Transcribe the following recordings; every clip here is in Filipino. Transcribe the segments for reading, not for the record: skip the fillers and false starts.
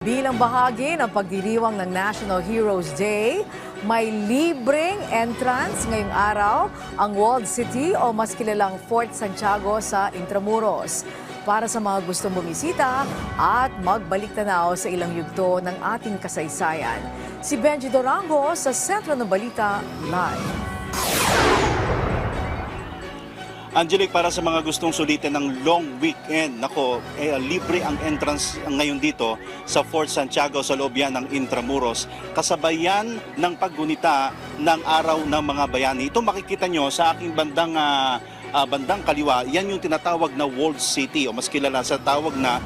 Bilang bahagi ng pagdiriwang ng National Heroes Day, may libreng entrance ngayong araw ang Walled City o mas kilalang Fort Santiago sa Intramuros. Para sa mga gustong bumisita at magbalik-tanaw sa ilang yugto ng ating kasaysayan. Si Benji Dorango sa Sentro ng Balita Live. Angelic, para sa mga gustong sulitin ng long weekend, libre ang entrance ngayon dito sa Fort Santiago sa loob yan ng Intramuros. Kasabayan ng paggunita ng Araw ng Mga Bayani. Ito makikita nyo sa aking bandang kaliwa, yan yung tinatawag na Walled City o mas kilala sa tawag na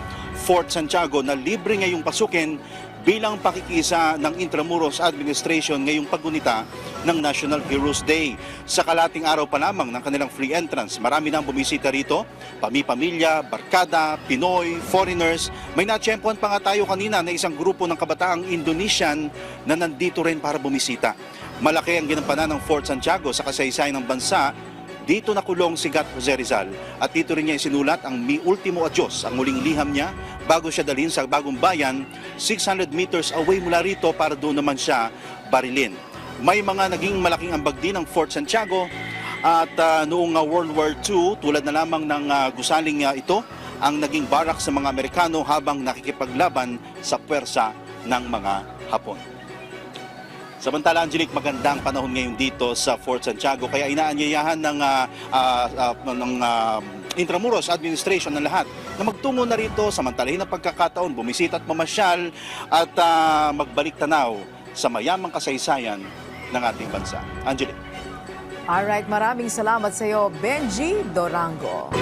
Fort Santiago na libre ngayong pasukin bilang pakikisa ng Intramuros Administration ngayong paggunita ng National Heroes Day. Sa kalating araw pa lamang ng kanilang free entrance, marami nang bumisita rito, pamilya, barkada, Pinoy, foreigners. May natsyempohan pa nga tayo kanina na isang grupo ng kabataang Indonesian na nandito rin para bumisita. Malaki ang ginampanan ng Fort Santiago sa kasaysayan ng bansa. Dito nakulong si Gat Jose Rizal at dito rin niya isinulat ang Mi Ultimo Adios, ang muling liham niya bago siya dalhin sa bagong bayan 600 meters away mula rito para doon naman siya barilin. May mga naging malaking ambag din ng Fort Santiago at noong World War II, tulad na lamang ng gusaling ito, ang naging barak sa mga Amerikano habang nakikipaglaban sa puwersa ng mga Hapon. Samantala, Angelic, magandang panahon ngayon dito sa Fort Santiago kaya inaanyayahan ng Intramuros Administration ng lahat na magtungo na rito samantalahin ang pagkakataon, bumisita at mamasyal at magbalik tanaw sa mayamang kasaysayan ng ating bansa. Angelic. Alright, maraming salamat sa iyo, Benji Dorango.